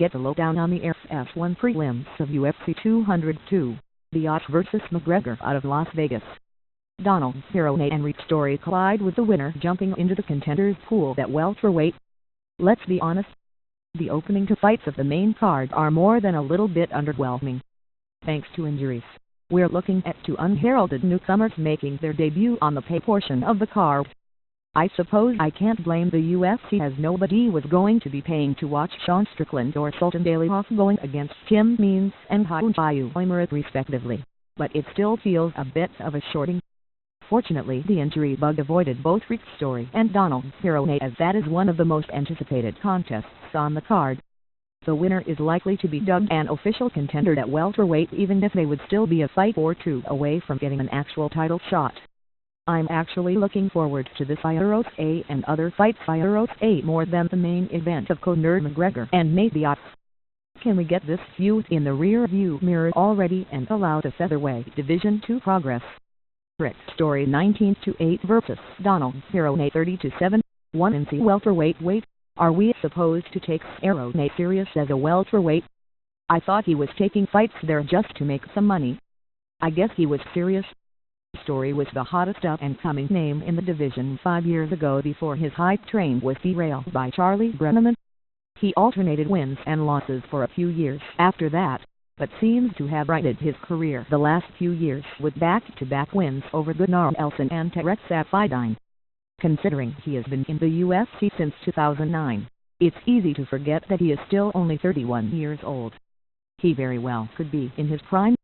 get the lowdown on the FS1 prelims of UFC 202, Diaz vs. McGregor out of Las Vegas. Donald Cerrone and Rick Story collide with the winner jumping into the contenders pool at welterweight. Let's be honest, the opening two fights of the main card are more than a little bit underwhelming. Thanks to injuries, we're looking at two unheralded newcomers making their debut on the pay portion of the card. I suppose I can't blame the UFC, as nobody was going to be paying to watch Sean Strickland or Sultan Beylikov going against Tim Means and Khamzat Chimaev respectively, but it still feels a bit of a shorting. Fortunately, the injury bug avoided both Rick Story and Donald Cerrone, as that is one of the most anticipated contests on the card. The winner is likely to be dubbed an official contender at welterweight, even if they would still be a fight or two away from getting an actual title shot. I'm actually looking forward to this UFC and other fights UFC more than the main event of Conor McGregor and Nate Diaz. Can we get this feud in the rear view mirror already and allow the featherweight division to progress? Rick Story 19-8 vs. Donald Cerrone 30-7, 1-1 welterweight. Are we supposed to take Cerrone serious as a welterweight? I thought he was taking fights there just to make some money. I guess he was serious. Story was the hottest up-and-coming name in the division 5 years ago before his hype train was derailed by Charlie Brenneman. He alternated wins and losses for a few years after that, but seems to have righted his career the last few years with back-to-back wins over Gunnar Nelson and Tarek Saffiedine. Considering he has been in the UFC since 2009, it's easy to forget that he is still only 31 years old. He very well could be in his prime.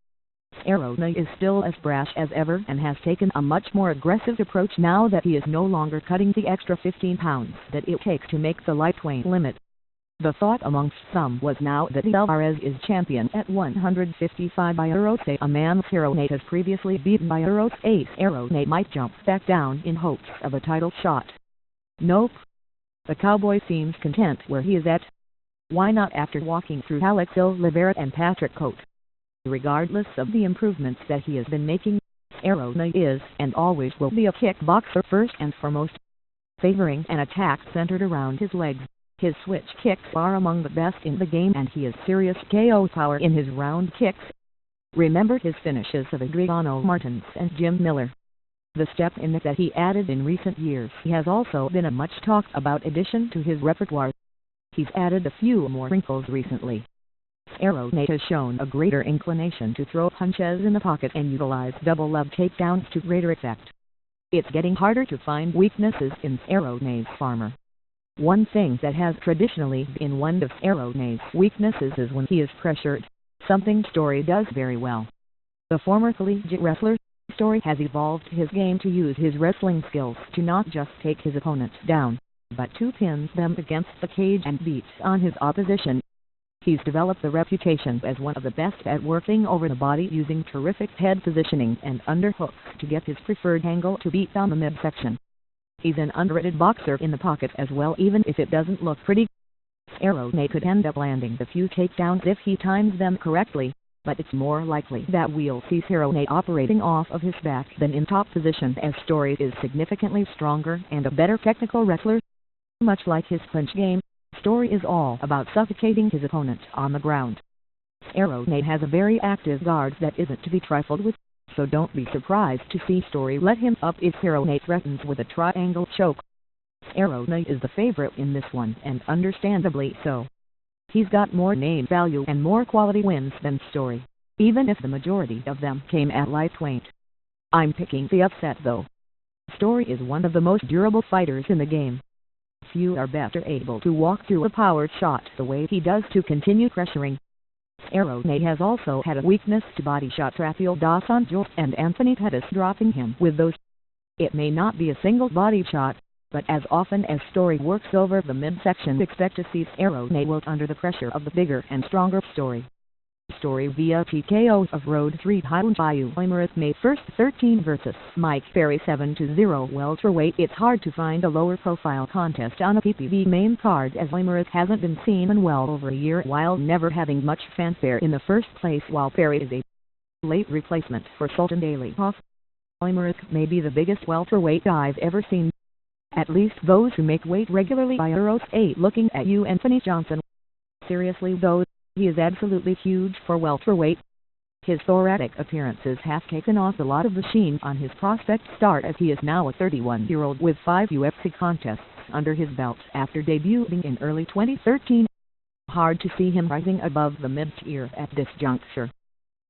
Cerrone is still as brash as ever and has taken a much more aggressive approach now that he is no longer cutting the extra 15 pounds that it takes to make the lightweight limit. The thought amongst some was now that Alvarez is champion at 155 by UFC, a man Cerrone has previously beaten by UFC. Cerrone might jump back down in hopes of a title shot. Nope. The Cowboy seems content where he is at. Why not after walking through Alex Oliveira and Patrick Cote? Regardless of the improvements that he has been making, Cerrone is and always will be a kickboxer first and foremost, favoring an attack centered around his legs. His switch kicks are among the best in the game, and he has serious KO power in his round kicks. Remember his finishes of Adriano Martins and Jim Miller. The step in that he added in recent years has also been a much talked about addition to his repertoire. He's added a few more wrinkles recently. Cerrone has shown a greater inclination to throw punches in the pocket and utilize double leg takedowns to greater effect. It's getting harder to find weaknesses in Cerrone's armor. One thing that has traditionally been one of Cerrone's weaknesses is when he is pressured, something Story does very well. The former collegiate wrestler, Story has evolved his game to use his wrestling skills to not just take his opponents down, but to pin them against the cage and beat on his opposition. He's developed a reputation as one of the best at working over the body using terrific head positioning and underhooks to get his preferred angle to beat on the midsection. He's an underrated boxer in the pocket as well, even if it doesn't look pretty. Cerrone could end up landing a few takedowns if he times them correctly, but it's more likely that we'll see Cerrone operating off of his back than in top position, as Story is significantly stronger and a better technical wrestler. Much like his clinch game, Story is all about suffocating his opponent on the ground. Cerrone has a very active guard that isn't to be trifled with, so don't be surprised to see Story let him up if Cerrone threatens with a triangle choke. Cerrone is the favorite in this one, and understandably so. He's got more name value and more quality wins than Story, even if the majority of them came at lightweight. I'm picking the upset though. Story is one of the most durable fighters in the game. Few are better able to walk through a power shot the way he does to continue pressuring. Cerrone has also had a weakness to body shots, Rafael dos Anjos and Anthony Pettis dropping him with those. It may not be a single body shot, but as often as Story works over the midsection, expect to see Cerrone wilt under the pressure of the bigger and stronger Story. Story via TKO of Road 3 Khamzat Chimaev May 1, 13 vs. Mike Perry 7-0 welterweight. It's hard to find a lower profile contest on a PPV main card, as Chimaev hasn't been seen in well over a year while never having much fanfare in the first place, while Perry is a late replacement for Sultan Beylikov. Chimaev may be the biggest welterweight I've ever seen. At least those who make weight regularly by UFC. Looking at you, Anthony Johnson. seriously though, he is absolutely huge for welterweight. His thoracic appearances have taken off a lot of the sheen on his prospect start, as he is now a 31-year-old with 5 UFC contests under his belt after debuting in early 2013. Hard to see him rising above the mid-tier at this juncture.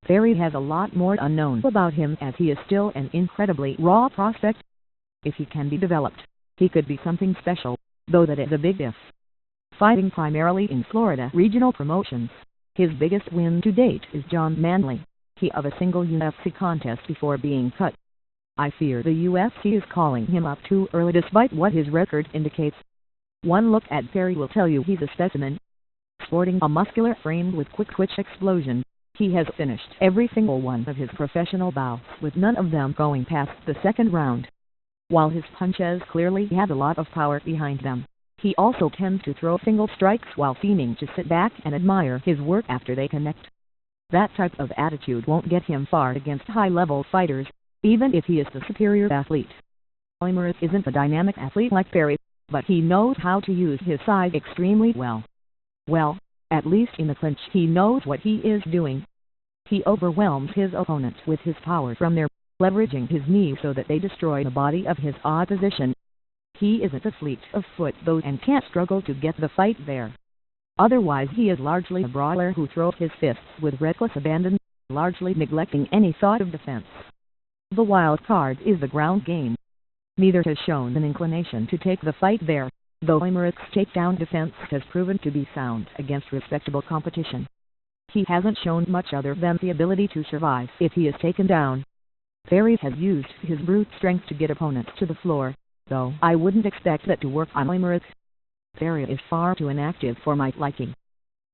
Barry has a lot more unknown about him, as he is still an incredibly raw prospect. If he can be developed, he could be something special, though that is a big if. Fighting primarily in Florida regional promotions, his biggest win to date is John Manley, he of a single UFC contest before being cut. I fear the UFC is calling him up too early despite what his record indicates. One look at Barry will tell you he's a specimen. Sporting a muscular frame with quick twitch explosion, he has finished every single one of his professional bouts with none of them going past the second round. While his punches clearly have a lot of power behind them, he also tends to throw single strikes while seeming to sit back and admire his work after they connect. That type of attitude won't get him far against high-level fighters, even if he is the superior athlete. Ramirez isn't a dynamic athlete like Barry, but he knows how to use his size extremely well. Well, at least in the clinch he knows what he is doing. He overwhelms his opponent with his power from there, leveraging his knees so that they destroy the body of his opposition. He isn't a fleet of foot though and can't struggle to get the fight there. Otherwise he is largely a brawler who throws his fists with reckless abandon, largely neglecting any thought of defense. The wild card is the ground game. Neither has shown an inclination to take the fight there, though Ramirez's takedown defense has proven to be sound against respectable competition. He hasn't shown much other than the ability to survive if he is taken down. Barry has used his brute strength to get opponents to the floor, though I wouldn't expect that to work on Ramirez. Barry is far too inactive for my liking.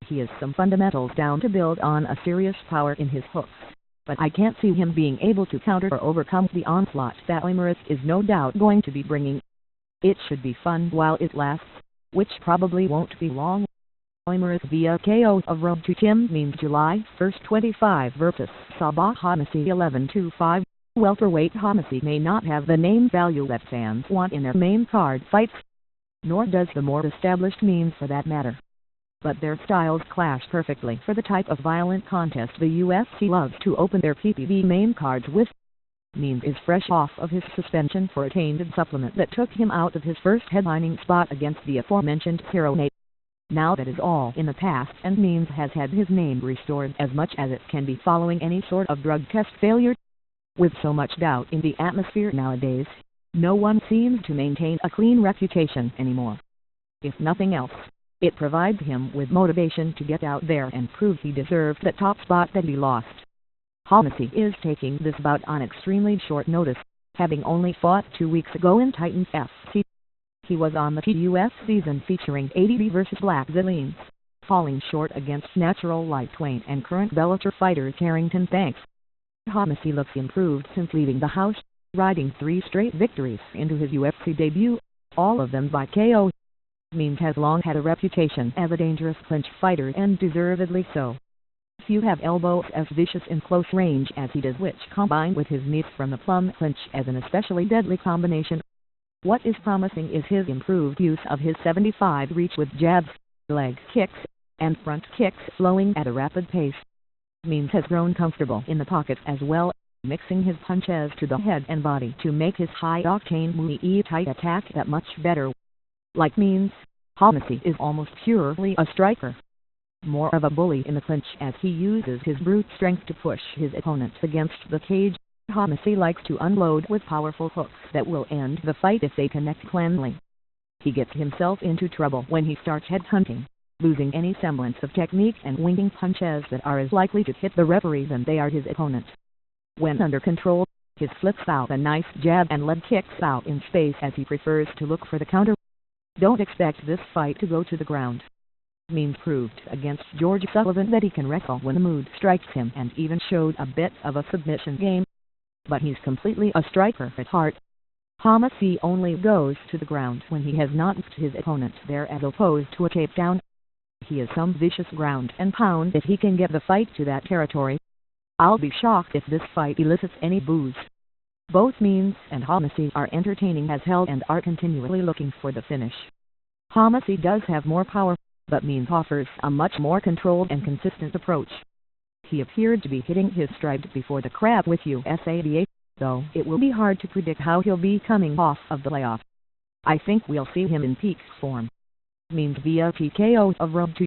He has some fundamentals down to build on a serious power in his hooks, but I can't see him being able to counter or overcome the onslaught that Ramirez is no doubt going to be bringing. It should be fun while it lasts, which probably won't be long. Ramirez via KO of Road to Tim means July 1, 25 versus Sabah Homasi 11-5. Welterweight Homasi may not have the name value that fans want in their main card fights, nor does the more established Means for that matter. But their styles clash perfectly for the type of violent contest the UFC loves to open their PPV main cards with. Means is fresh off of his suspension for a tainted supplement that took him out of his first headlining spot against the aforementioned Nate. Now that is all in the past, and Means has had his name restored as much as it can be following any sort of drug test failure. With so much doubt in the atmosphere nowadays, no one seems to maintain a clean reputation anymore. If nothing else, it provides him with motivation to get out there and prove he deserved that top spot that he lost. Homasi is taking this bout on extremely short notice, having only fought 2 weeks ago in Titans FC. He was on the TUF season featuring ADB vs Black Zillines, falling short against natural lightweight and current Bellator fighter Carrington Banks. Homasi looks improved since leaving the house, riding 3 straight victories into his UFC debut, all of them by KO. Means has long had a reputation as a dangerous clinch fighter, and deservedly so. Few have elbows as vicious in close range as he does, which combined with his knees from the plum clinch as an especially deadly combination. What is promising is his improved use of his 75 reach with jabs, leg kicks, and front kicks flowing at a rapid pace. Means has grown comfortable in the pocket as well, mixing his punches to the head and body to make his high-octane Muay Thai attack that much better. Like Means, Homasi is almost purely a striker. More of a bully in the clinch as he uses his brute strength to push his opponents against the cage. Homasi likes to unload with powerful hooks that will end the fight if they connect cleanly. He gets himself into trouble when he starts headhunting, losing any semblance of technique and winging punches that are as likely to hit the referee than they are his opponent. When under control, he flips out a nice jab and leg kicks out in space as he prefers to look for the counter. Don't expect this fight to go to the ground. Means proved against George Sullivan that he can wrestle when the mood strikes him, and even showed a bit of a submission game. But he's completely a striker at heart. Homasi only goes to the ground when he has knocked his opponent there as opposed to a takedown. He is some vicious ground and pound if he can get the fight to that territory. I'll be shocked if this fight elicits any boos. Both Means and Homasi are entertaining as hell and are continually looking for the finish. Homasi does have more power, but Means offers a much more controlled and consistent approach. He appeared to be hitting his stride before the crap with USADA, though it will be hard to predict how he'll be coming off of the layoff. I think we'll see him in peak form. Means via TKO of Road to